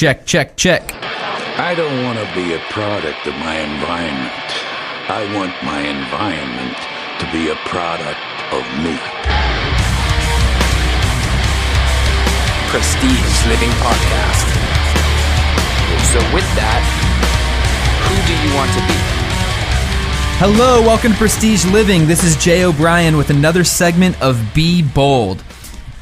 Check, check, check. I don't want to be a product of my environment. I want my environment to be a product of me. Prestige Living Podcast. So with that, who do you want to be? Hello, welcome to Prestige Living. This is Jay O'Brien with another segment of Be Bold.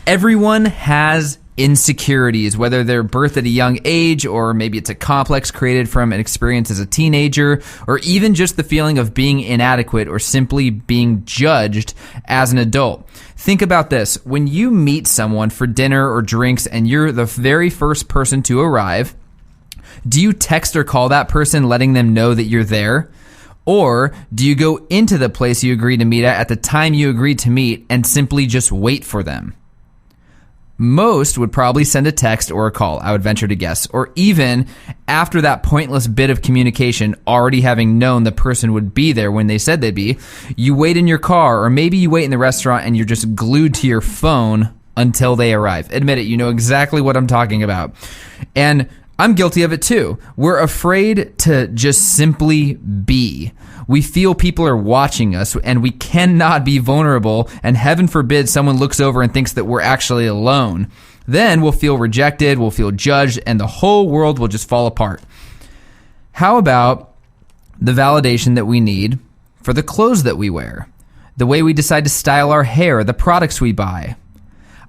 Everyone has insecurities, whether they're birthed at a young age or maybe it's a complex created from an experience as a teenager, or even just the feeling of being inadequate or simply being judged as an adult. Think about this. When you meet someone for dinner or drinks and you're the very first person to arrive, do you text or call that person letting them know that you're there? Or do you go into the place you agreed to meet at the time you agreed to meet and simply just wait for them? Most would probably send a text or a call, I would venture to guess, or even after that pointless bit of communication, already having known the person would be there when they said they'd be, you wait in your car, or maybe you wait in the restaurant and you're just glued to your phone until they arrive. Admit it, you know exactly what I'm talking about. And I'm guilty of it too. We're afraid to just simply be. We feel people are watching us and we cannot be vulnerable, and heaven forbid someone looks over and thinks that we're actually alone. Then we'll feel rejected, we'll feel judged, and the whole world will just fall apart. How about the validation that we need for the clothes that we wear, the way we decide to style our hair, the products we buy?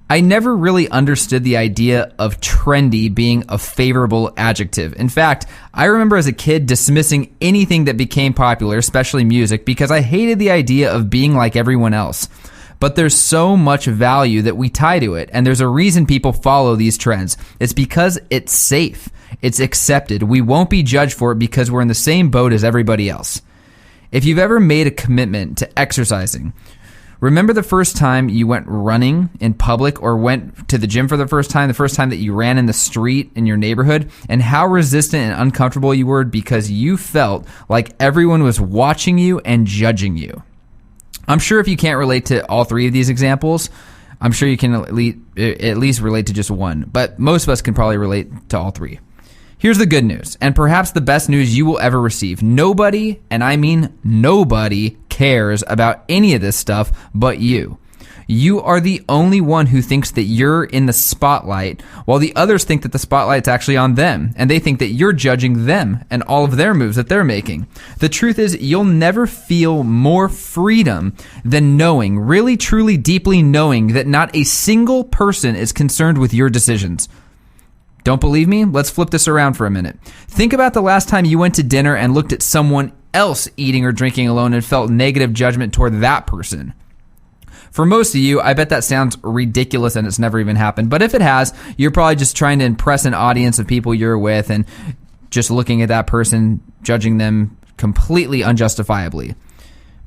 I never really understood the idea of trendy being a favorable adjective. In fact, I remember as a kid dismissing anything that became popular, especially music, because I hated the idea of being like everyone else. But there's so much value that we tie to it, and there's a reason people follow these trends. It's because it's safe. It's accepted. We won't be judged for it because we're in the same boat as everybody else. If you've ever made a commitment to exercising, remember the first time you went running in public or went to the gym for the first time that you ran in the street in your neighborhood, and how resistant and uncomfortable you were because you felt like everyone was watching you and judging you. I'm sure if you can't relate to all three of these examples, I'm sure you can at least relate to just one, but most of us can probably relate to all three. Here's the good news, and perhaps the best news you will ever receive. Nobody, and I mean nobody, cares about any of this stuff but you. You are the only one who thinks that you're in the spotlight, while the others think that the spotlight's actually on them, and they think that you're judging them and all of their moves that they're making. The truth is, you'll never feel more freedom than knowing, really, truly, deeply knowing that not a single person is concerned with your decisions. Don't believe me? Let's flip this around for a minute. Think about the last time you went to dinner and looked at someone else eating or drinking alone and felt negative judgment toward that person. For most of you, I bet that sounds ridiculous and it's never even happened. But if it has, you're probably just trying to impress an audience of people you're with and just looking at that person, judging them completely unjustifiably.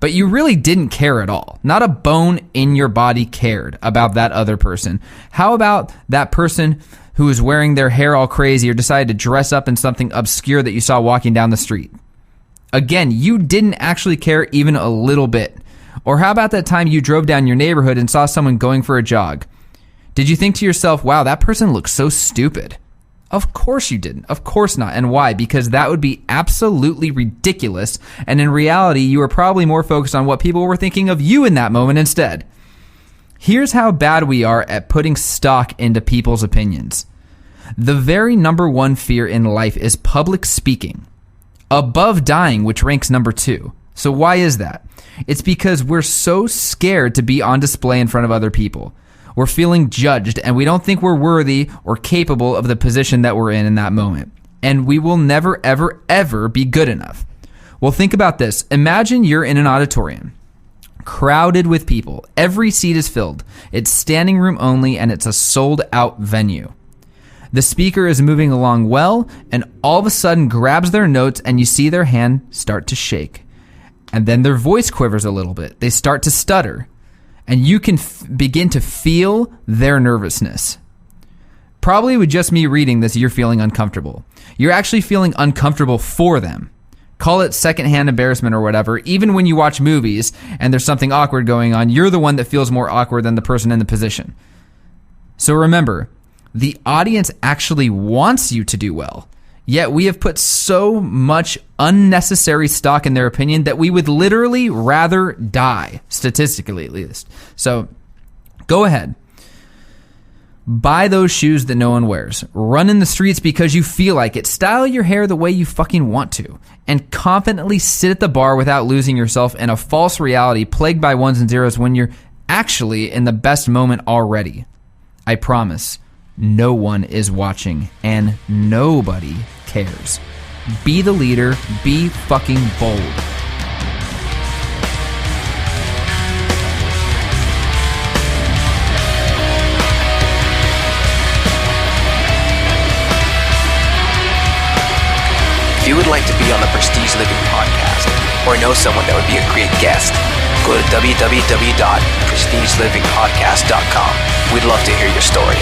But you really didn't care at all. Not a bone in your body cared about that other person. How about that person who was wearing their hair all crazy or decided to dress up in something obscure that you saw walking down the street? Again, you didn't actually care even a little bit. Or how about that time you drove down your neighborhood and saw someone going for a jog? Did you think to yourself, wow, that person looks so stupid? Of course you didn't. Of course not. And why? Because that would be absolutely ridiculous. And in reality, you were probably more focused on what people were thinking of you in that moment instead. Here's how bad we are at putting stock into people's opinions. The very number one fear in life is public speaking, above dying, which ranks number 2. So why is that? It's because we're so scared to be on display in front of other people. We're feeling judged, and we don't think we're worthy or capable of the position that we're in that moment. And we will never, ever, ever be good enough. Well, think about this. Imagine you're in an auditorium, crowded with people. Every seat is filled. It's standing room only, and it's a sold-out venue. The speaker is moving along well, and all of a sudden grabs their notes, and you see their hand start to shake. And then their voice quivers a little bit. They start to stutter, and you can begin to feel their nervousness. Probably with just me reading this, you're feeling uncomfortable. You're actually feeling uncomfortable for them. Call it secondhand embarrassment or whatever. Even when you watch movies and there's something awkward going on, you're the one that feels more awkward than the person in the position. So remember, The audience actually wants you to do well. Yet we have put so much unnecessary stock in their opinion that we would literally rather die, statistically at least. So go ahead. Buy those shoes that no one wears. Run in the streets because you feel like it. Style your hair the way you fucking want to. And confidently sit at the bar without losing yourself in a false reality plagued by ones and zeros when you're actually in the best moment already. I promise, no one is watching and nobody cares. Be the leader. Be fucking bold. If you would like to be on the Prestige Living podcast or know someone that would be a great guest, go to www.prestigelivingpodcast.com. We'd love to hear your story.